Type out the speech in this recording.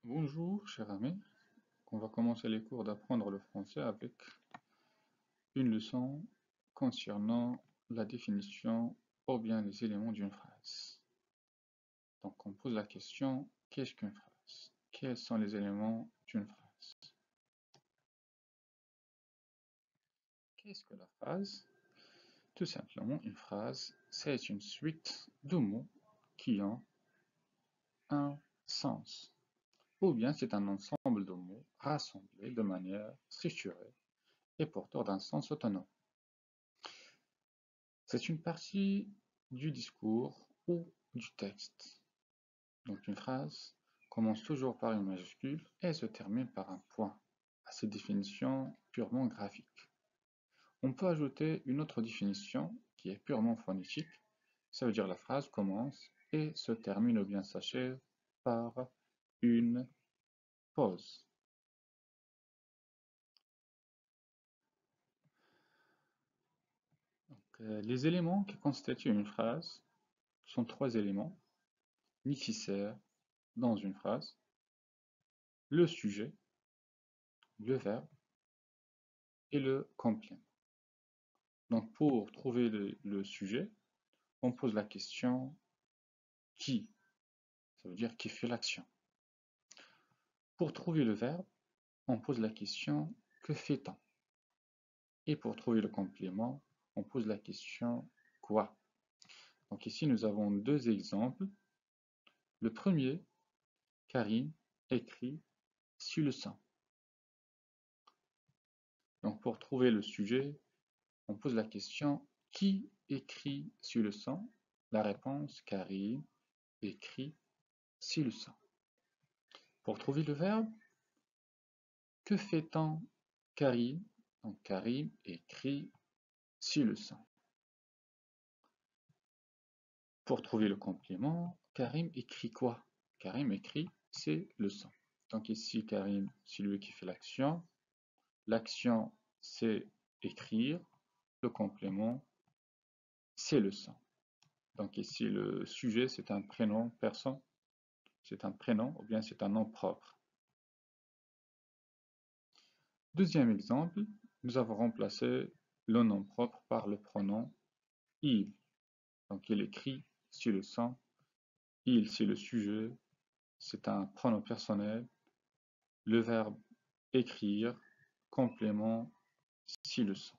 Bonjour, cher ami. On va commencer les cours d'apprendre le français avec une leçon concernant la définition ou bien les éléments d'une phrase. Donc, on pose la question, qu'est-ce qu'une phrase? Quels sont les éléments d'une phrase? Qu'est-ce que la phrase? Tout simplement, une phrase, c'est une suite de mots qui ont un sens. Ou bien c'est un ensemble de mots rassemblés de manière structurée et porteur d'un sens autonome. C'est une partie du discours ou du texte. Donc une phrase commence toujours par une majuscule et se termine par un point, à cette définition purement graphique. On peut ajouter une autre définition qui est purement phonétique, ça veut dire la phrase commence et se termine ou bien s'achève par une pause. Les éléments qui constituent une phrase sont trois éléments nécessaires dans une phrase: le sujet, le verbe et le complément. Donc pour trouver le sujet, on pose la question qui, ça veut dire qui fait l'action. Pour trouver le verbe, on pose la question que fait-on. Et pour trouver le complément, on pose la question quoi. Donc ici nous avons deux exemples. Le premier, Karine écrit sur le sang. Donc pour trouver le sujet, on pose la question qui écrit sur le sang. La réponse, Karine écrit sur le sang. Pour trouver le verbe, que fait-on, Karim? Donc Karim écrit sur le sang. Pour trouver le complément, Karim écrit quoi? Karim écrit c'est le sang. Donc ici Karim, c'est lui qui fait l'action. L'action c'est écrire. Le complément c'est le sang. Donc ici le sujet c'est un prénom, personne. C'est un prénom ou bien c'est un nom propre. Deuxième exemple, nous avons remplacé le nom propre par le pronom il. Donc il écrit sur le sang. Il, c'est le sujet. C'est un pronom personnel. Le verbe écrire, complément, sur le sang.